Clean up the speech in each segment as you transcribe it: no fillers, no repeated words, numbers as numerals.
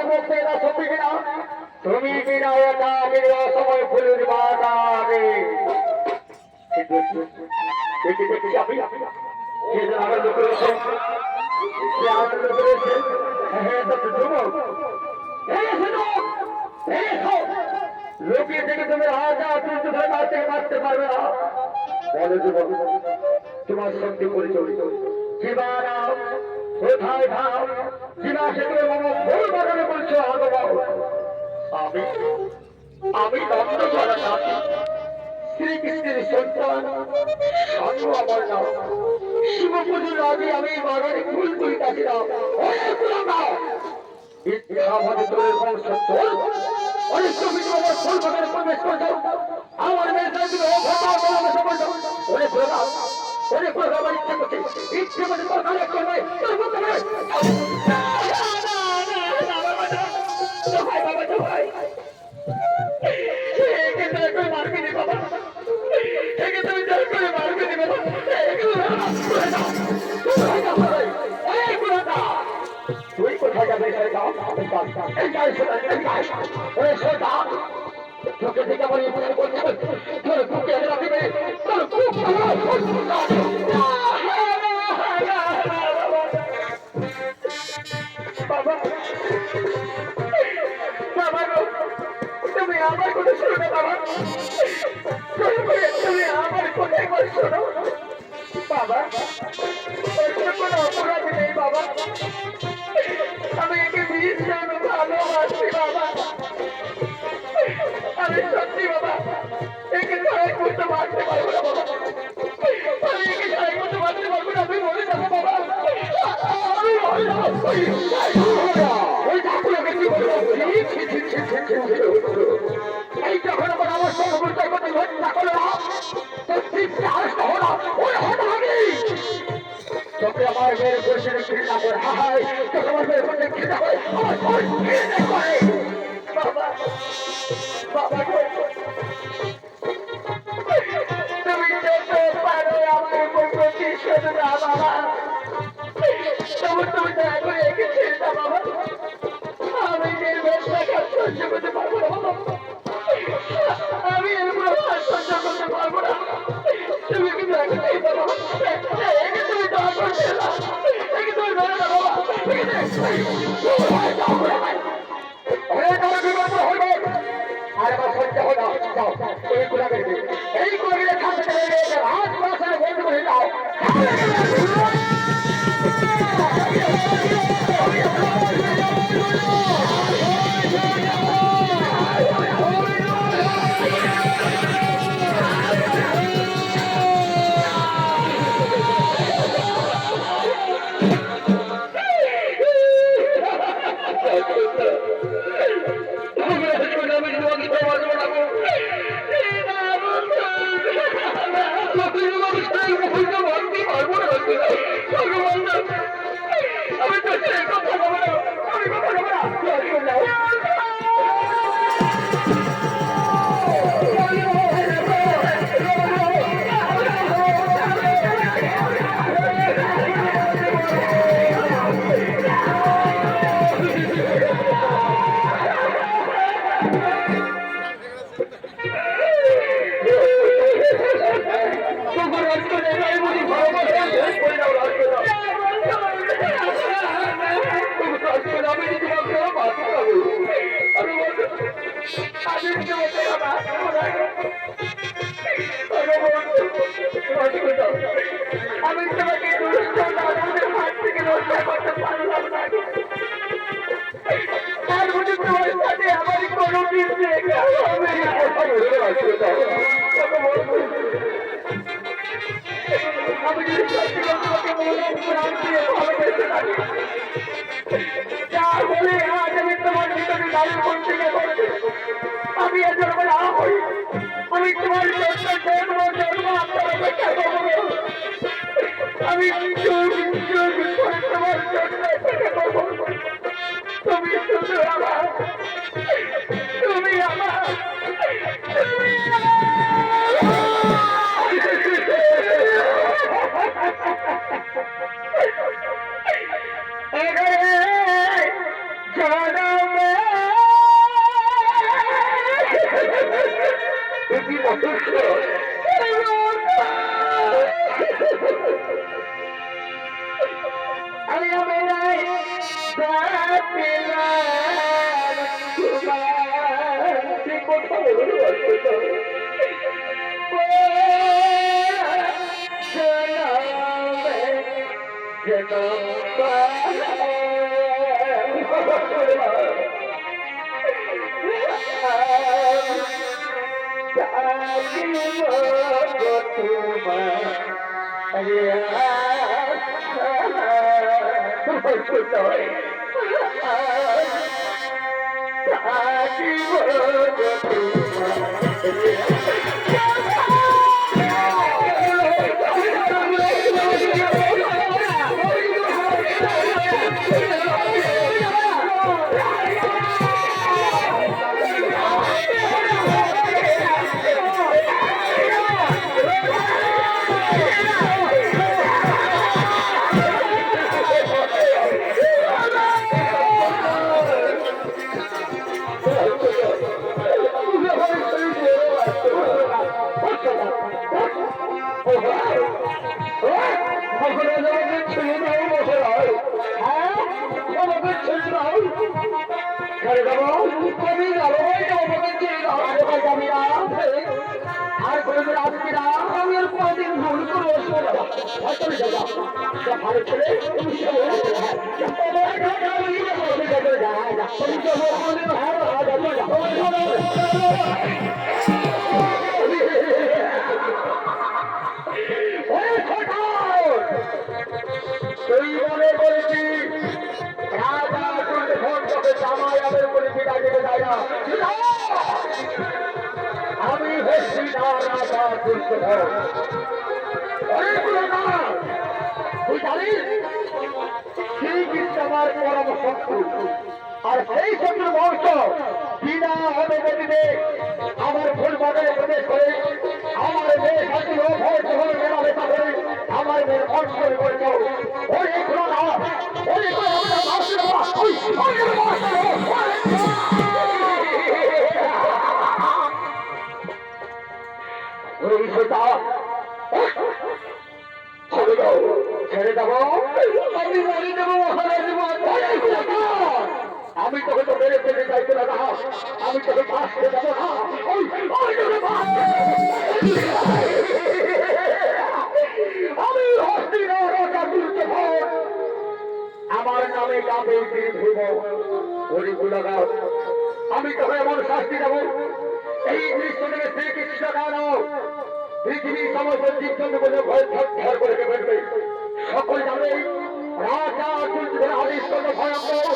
বলতে না সত্যি কিনা তুমি কিনা একা কিনা সময় ফুলের বাজারে দেখি দেখি আপনি সে যে আনন্দ করেছে সে আনন্দ করেছে হ্যাঁ তো যুবক লোকে থেকে তুমি হাজার কিন্তু মারতে পারবে না বলে যুবক তোমার শক্তি পরিচয় জীবারা কোথায় ভাব জীবা সেগুলো মামা ভুল বাগানে বলছো আগবাও আমি আমি দণ্ড করা নাতি শ্রীকৃষ্ণের সন্তান সঙ্গ আমার নাম শিব পুজোর আগে আমি বাগানে ফুল তুলতাছিলাম আমাদের তোর বংশ চল অনেক তুমি আমার ফুল বাগানে প্রবেশ করছো আমার মেয়েদের অনেক প্রভাব অনেক প্রভাব ইচ্ছে করছে তোর কালে করবে তোর মতো নয় ভাই মারবি নি বাবা একে তুমি জল করে মারবি নি বাবা তুই কোথায় যাবে চোখে থেকে আমার তোর বুকে রাখবে তোর বাবা বাবা তুমি আমার কথা শোনো না বাবা তুমি আমার কথা একবার শোনো বাবা কোনো অপরাধ নেই বাবা আমি একে ভীষণ ভালোবাসি বাবা আমি সত্যি বাবা একে ছাড়াই করতে পারতে পারবো না বাবা আমি একে ছাড়াই করতে পারতে পারবো না আমি মরে যাবো বাবা আমি মরে যাবো ওই ঠাকুরকে কি বলবো এই যখন আমার আমার সঙ্গে পরিচয় করতে ঘটনা করো না তোর তৃপ্তি আসতে হলো ওই হঠাৎ তোকে আমার মেয়ের বসে ঘৃণা করে হাই তোকে আমার মেয়ের বসে ঘৃণা করে আমার ঘৃণা করে বাবা বাবা তুমি যত পারো আমার উপর প্রতিশোধ না বাবা তবু তুমি দয়া করে একে ছেড়ে দাও বাবা আমি নির্বেশ টাকা সহ্য করতে পারবো না বাবা আমি এর প্রভাব সহ্য করতে পারবো না তুমি কি দয়া করে ছেড়ে দাও বাবা একে তুমি দয়া করে ছেড়ে দাও একে তুমি ধরে দাও বাবা আর আমার সহ্য হলো যাও এই গুলা বেরবে এই করে খাতে হাত পাশে বন্ধ করে দাও আমি তো কথা বলবো আমি কথা বলবো আমি তোমাকে দুষ্ট দাদাদের হাত থেকে রক্ষা করতে পারলাম না তার মধ্যে তোমার সাথে আমার কোনো কিছু আমি যদি সত্যি তোমাকে মনে প্রাণ দিয়ে ভালোবেসে থাকি তাহলে আজ আমি তোমার ভিতরে দাঁড়িয়ে বলতে আমি এর জন্য না হই আমি তোমার জন্ম আপনার অপেক্ষা করবো আমি তোমার জন্য অপেক্ষা করবো তুমি শুধু আমার তুমি আমার জনম আমি হচ্ছি না রাজা দুর্যোধন। তুই জানিস শ্রীকৃষ্ণ আমার পরম শত্রু, আর সেই শত্রু বংশ বিনা অনুমতিতে আমার ফুল বাগানে প্রবেশ করে আমার মেয়ে সাথী ও ভয় যখন মেলামেশা করে আমার মেয়ের অর্থ করেছ। ওই না ছেড়ে দেবো, আমি মারি দেবো, আমি তোকে তো মেরে ফেলে যাইতে না, আমি তোকে বাঁচতে দেবো না। আমি আমার নামে গাবে আমি তোকে এমন শাস্তি দেবো, এই দৃশ্য থেকে শ্রীকৃষ্ণ কেন পৃথিবীর সমস্ত জীবজন্তু বলে ভয় ভর করে ফেলবে। সকল জানে রাজা যুদ্ধের আদেশ করলে ভয়ঙ্কর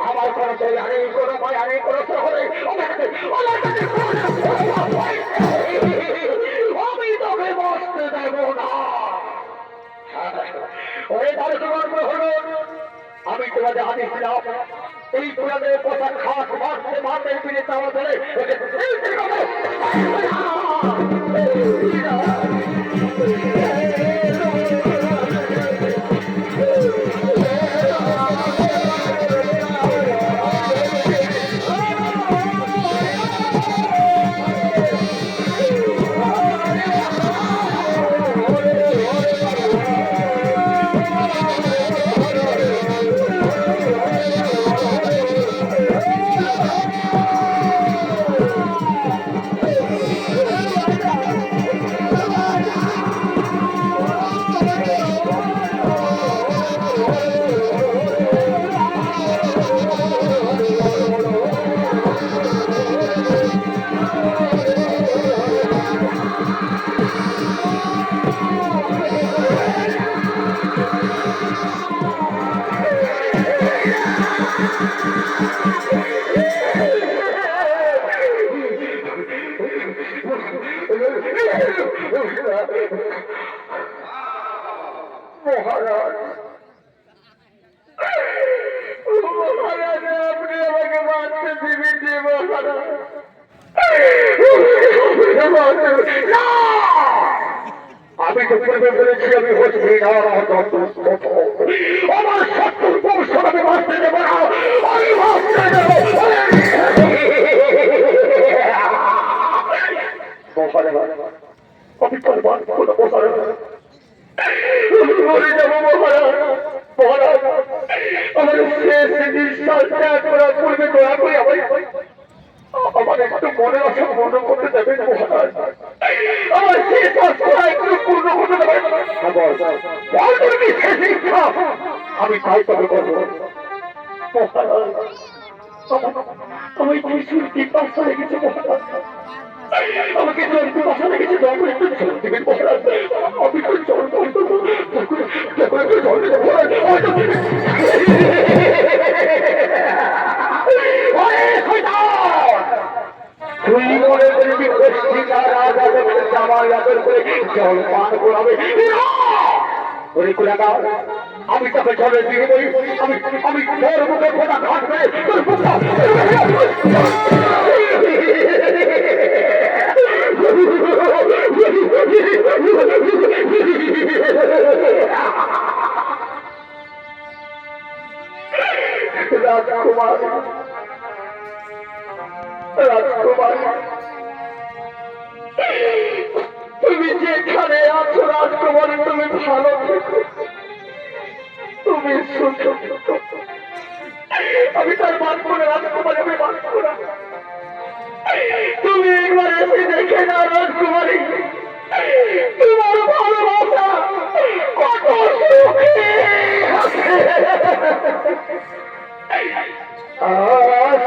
আমার কোন তৈরি কোন ভয় আনে কোন শহরে আমি তোকে বসতে দেব না। ওরে দারুণ হলো, আমি তোমাদের আদেশ দিলাম এই পুরাদের পোশাক খাস মারতে মারতে ফিরে চাওয়া ধরে আমি তো পূর্বে বলেছি আমি হচ্ছি আমার শত্রুর বংশ আমি বাঁচতে দেবো না, আমি বাঁচতে দেবো। আমি তার মান কোনো মহারাজ মরে যাবো মহারাজ। মহারাজ আমার শেষ নিঃশ্বাস ত্যাগ করার পূর্বে দয়া করে আমার একটু মনে আসা পূর্ণ করতে দেবেন মহারাজ। আমার শেষ আশা একটু পূর্ণ করতে দেবেন। আমি তাই তবে করবো মহারাজ। আমি খুশির পিপাসা লেগেছে মহারাজ, আমাকে জল পিপাসা লেগেছে, দয়া করে একটু জল দেবেন মহারাজ। আমি তো জল করবো, একটু জল দেবেন মহারাজ। তুই মনে করবি গোষ্ঠীটা রাজা জামাই আদর করে জল পান করাবে? আমি তোকে জলে দিয়ে বলি, আমি তোর মুখে ফোটা ঘাটবে। রাজকুমার, রাজকুমার, তুমি যেখানে আছো রাজকুমার, তুমি ভালো থেকো, তুমি সুখ। আমি তার মান করে রাজকুমার, আমি মান করা। তুমি একবার এসে দেখে না রাজকুমারী, তোমার ভালোবাসা কত সুখে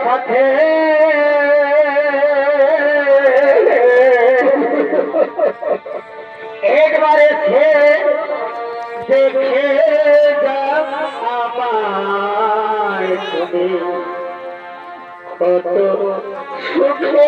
সাথে একবারে সে দেখে আমায় তুমি কত সুখে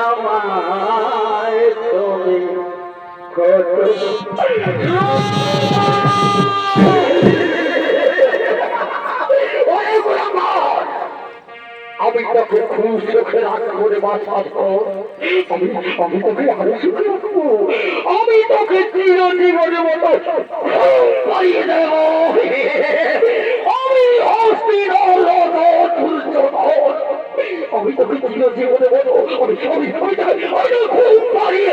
আমায় তুমি কত আমি তোকে খুব সুখে রাখবো রে বাস, আমি তোকে আরো সুখে রাখবো। আমি তোকে চিরজীবনের মতো পাইয়ে দেব। আমি আমি তোকে চিরজীবনের মতো আমি খুব পাইয়ে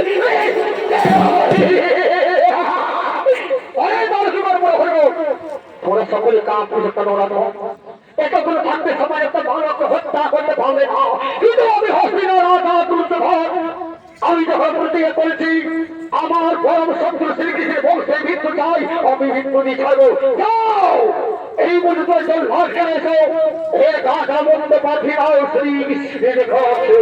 তোরা সকলে কাম পুজো করানো এতগুলো থাকতে সময় একটা ভালোকে হত্যা করতে পারবে না, কিন্তু আমি হস্তিনার রাজা দুর্যোধন, আমি যখন প্রতিজ্ঞা করেছি আমার পরম শত্রু শ্রীকৃষ্ণের বংশে মৃত্যু চাই, আমি মৃত্যু নিয়ে ছাড়বো। যাও এই মুহূর্তে জল ভাষা এসো, এ গাছা মন্দ পাঠিরাও শ্রীকৃষ্ণের কাছে।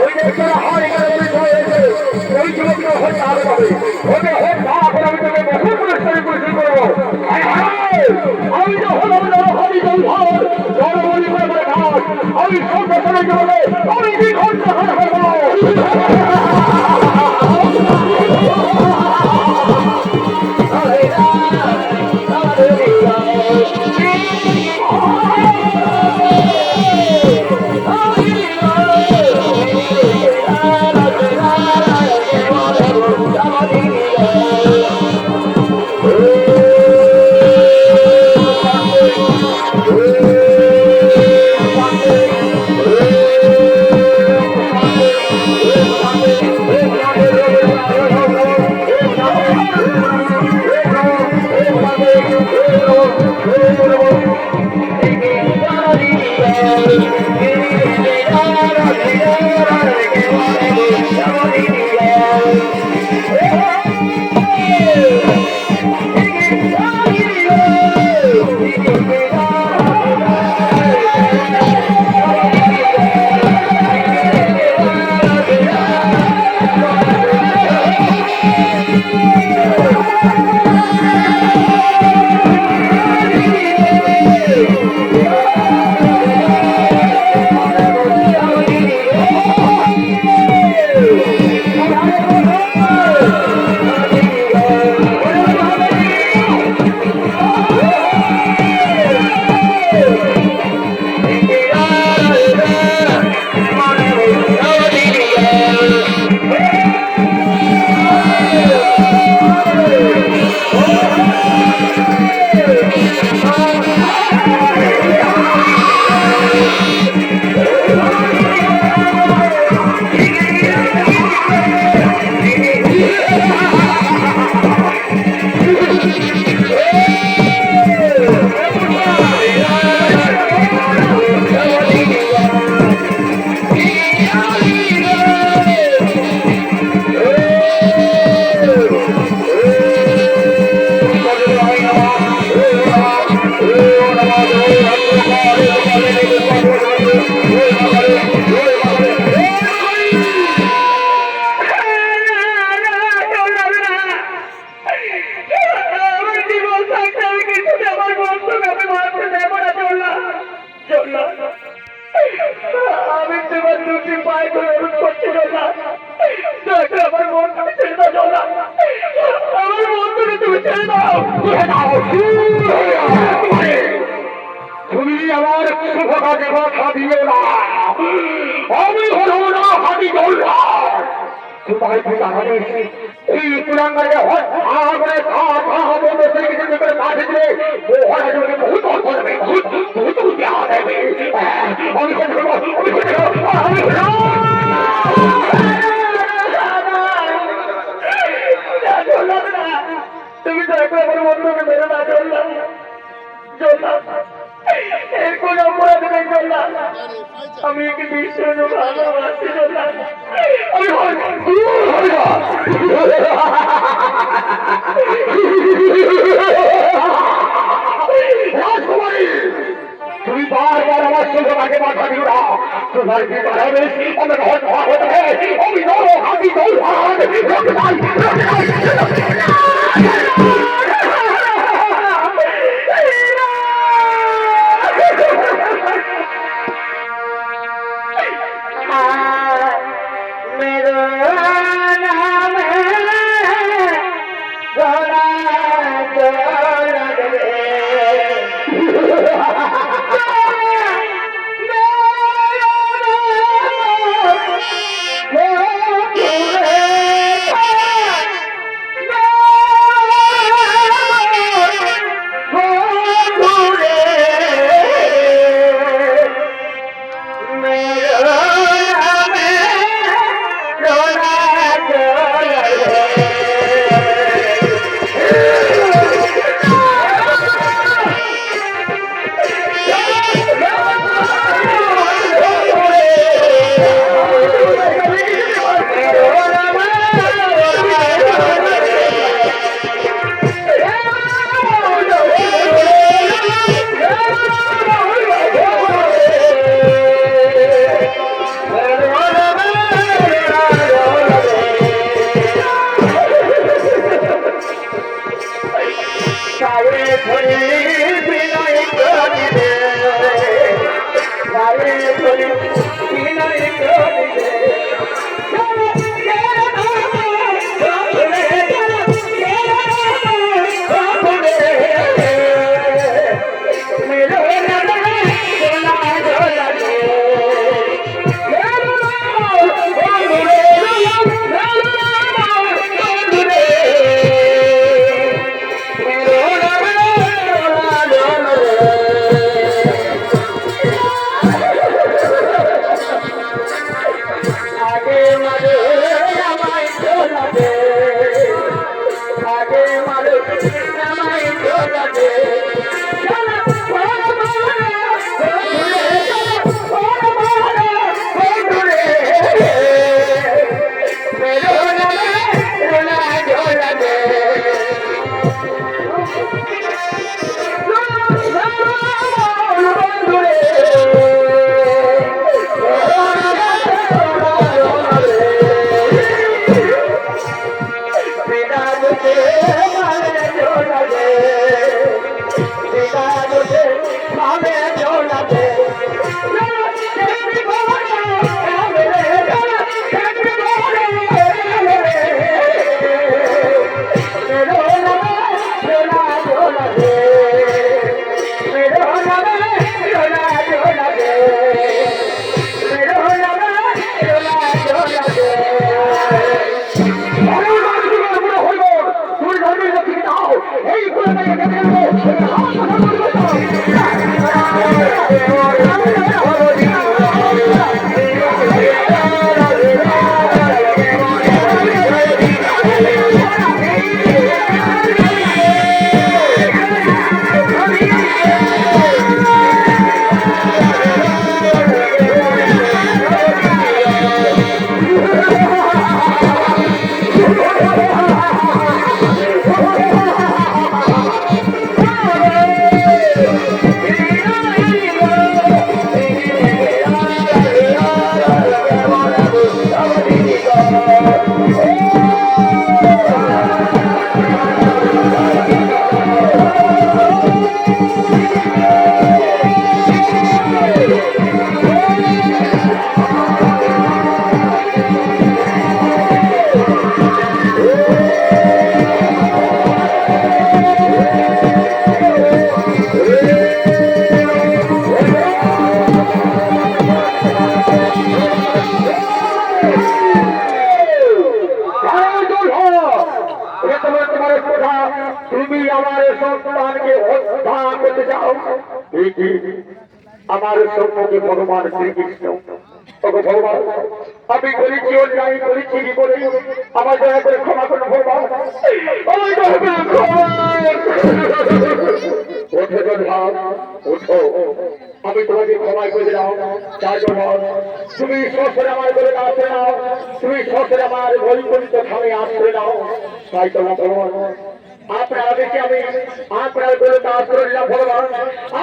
ওই যে তোরা হয় এখানে হয়েছে ওই যুবককে হত্যা হবে ওকে হত্যা করে আমি তোকে বহু পুরস্কারে পরিচয় করবো। আমি তো হলাম জনহারি জনভার জনবলি করে ঘাট আমি সব বছরের জন্য আমি কি ঘন্টা হারা করবো। আমি তোমার দুটি পায়ে ধরে অনুরোধ করছি জোলা, আমার মন তুমি ছেড়ে দাও জোলা, আমার মন তুমি ছেড়ে দাও। তুমি আমার শুভ কাজে বাধা দিও না, আমি হলো না হাতি জোলা। তোমায় কি জানালে এই কুলাঙ্গারে হঠাৎ বন্ধ করে কিছু করে কাছে দিলে ওরা যদি বহুত করবে বহুত বহুত দেওয়া দেবে। আমি কোন তুমি তো একবার আমার বন্ধুকে মেরে না চললাম চললাম এর কোন অপরাধ নেই চললাম। আমি একে ভীষণ ভালোবাসি চললাম। রাজকুমারী তুমি বারবার আমার সঙ্গে আগে বাধা দিও না, তোমার বিবাহ হবে আমাকে হত্যা হতে হবে। আমি হাতি তুমি আমার সন্তানকে হত্যা করতে যাও, আমার সম্মুখে ভগবান শ্রীকৃষ্ণ ভগবান আমি করেছি অন্যায় করেছি কি বলে আমার দয়া করে ক্ষমা করুন ভগবান, আমার দয়া করে ক্ষমা। ওঠো জনভাব, ওঠো, আমি তোমাকে ক্ষমা করে দিলাম। তার জন্য তুমি সসরে আমার বলে আসে নাও, তুমি সসরে আমার বৈকুণ্ঠ ধামে আসলে নাও। তাই তোমার ভগবান আপনারা দেখে আমি আপনার বলে আশ্রয় নিলাম ভগবান,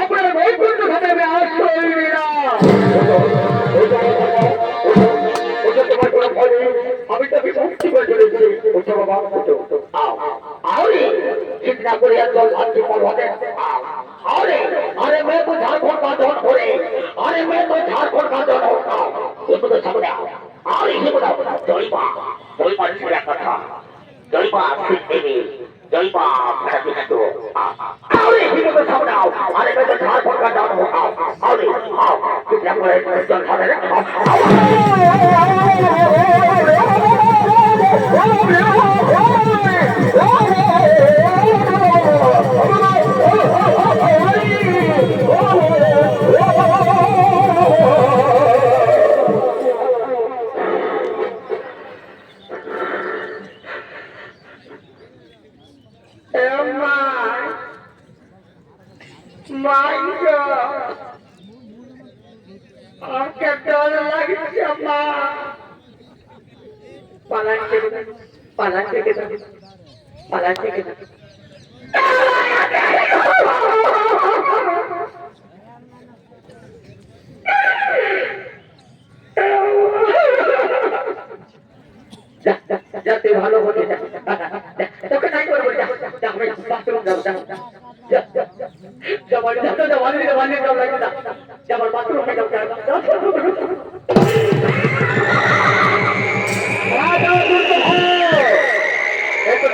আপনার বৈকুণ্ঠ ধামে আমি আশ্রয় নিলাম। তোমার কোনো ভয় নেই, আমি তোকে মুক্তি করে চলেছি। ওঠো বাবা, ওঠো, আরে চিন্তা করে একদল ভাবছি পর্বতে अरे अरे मैं तो झारखंड का धन हो रे, अरे मैं तो झारखंड का धन होता हूँ। ये तो सब ना अरे ये बता जयपा इसका कथा जयपा देवी जयपा मेरा तो अरे ये तो सब ना अरे मैं तो झारखंड का धन होता हूँ। अरे आओ कितना बड़े जल खा रहे যাতে ভালো হতে তোকে নাই করবো আমার বাথরুমে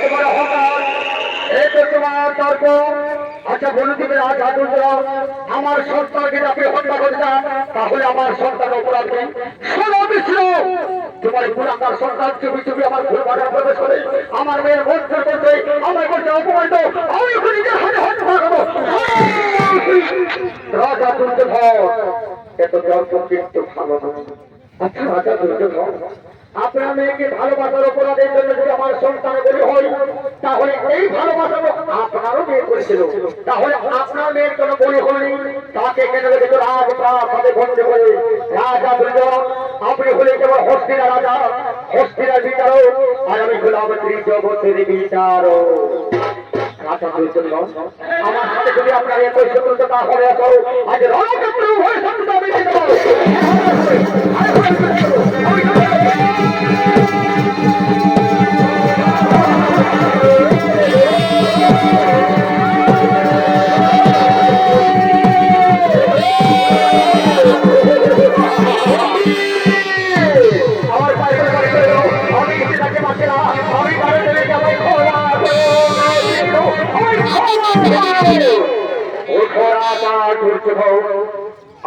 তোমার হঠাৎ তোমার তর্ক। আচ্ছা বলে দিবে আমার সন্তানকে আপনি হত্যা করতে তাহলে আমার সন্তান অপরাধ নেই। শোনো বিষ্ণু, তোমার পুরাকার সন্তান চুপি চুপি আমার ঘুরে বাজার প্রবেশ করে আমার মেয়ের বন্ধ করতে আমার করতে অপমানিত, আমি নিজের হাতে হত্যা করবো। রাজা দুর্যোধন এত তর্ক কিন্তু ভালো না। আচ্ছা রাজা দুর্যোধন, আপনার মেয়েকে ভালোবাসার অপরাধের জন্য যদি আমার সন্তান বলি হয় তাহলে এই ভালোবাসা আপনারও মেয়ে করেছিল, তাহলে আপনার মেয়ের কোনো বলি হয়নি, তাকে কেন রেখেছিল রাজপ্রাসাদে বন্দি করে। রাজা দুর্যোধন আপনি হলে কেবল হস্তিরা রাজা, হস্তিরার বিচারক, আর আমি হলাম ত্রিজগতের বিচারক। রাজা দুর্যোধন আমার সাথে যদি আপনার একই শত্রুতা হয়ে আসো আজ রণক্ষেত্রে উভয় শত্রুতা আমি দিতে পারবো।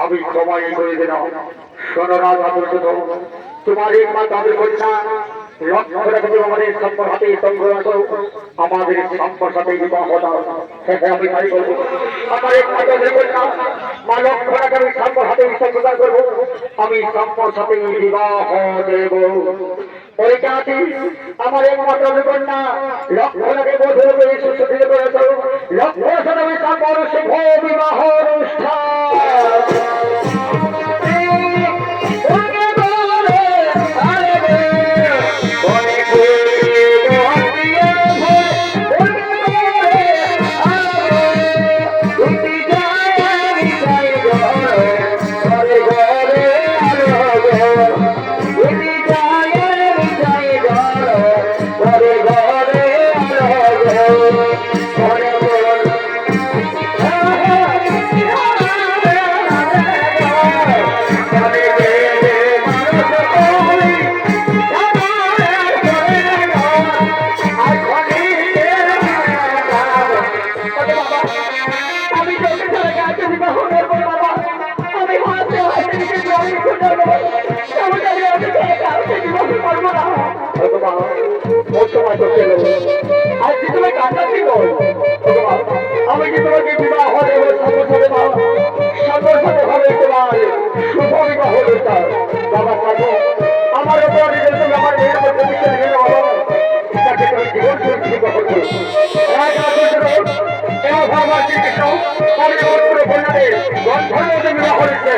আমি ক্ষমাই করে দিলাম। শোনো রাজা দুর্যোধন, তোমার এক মাত্র আমি কন্যা লক্ষ্য রেখে আমাদের সম্পর হাতে সংগ্রহ করো, আমাদের সম্পর সাথে বিবাহ দাও। আমি তাই করবো। আমার এক মাত্র আমি কন্যা মা লক্ষ্য রেখে আমি সম্পর হাতে সংগ্রহ করবো, আমি সম্পর সাথে বিবাহ দেব। পরিচাতি আমার এক মাত্র আমি কন্যা লক্ষ্য রেখে বোধ হবে সুস্থির করেছ, লক্ষ্য সাথে আমি সম্পর শুভ বিবাহ অনুষ্ঠান। করবো না ভগবান ও তোমার চোখে আজ কি তুমি কান্নাচ্ছি ভগবান আমি কি তোমাকে বিবাহ হবে সাথে মা সাথে হবে তোমার শুভ বিবাহ বাবা থাকো আমার উপর তুমি আমার মেয়ের মধ্যে বিশ্বাস রেখে বাবা তাকে তুমি জীবন সুরক্ষিত করবো এক ভগবান শ্রীকৃষ্ণ পরিবর্তন কন্যাদের গন্ধর্ব বিবাহ হয়েছে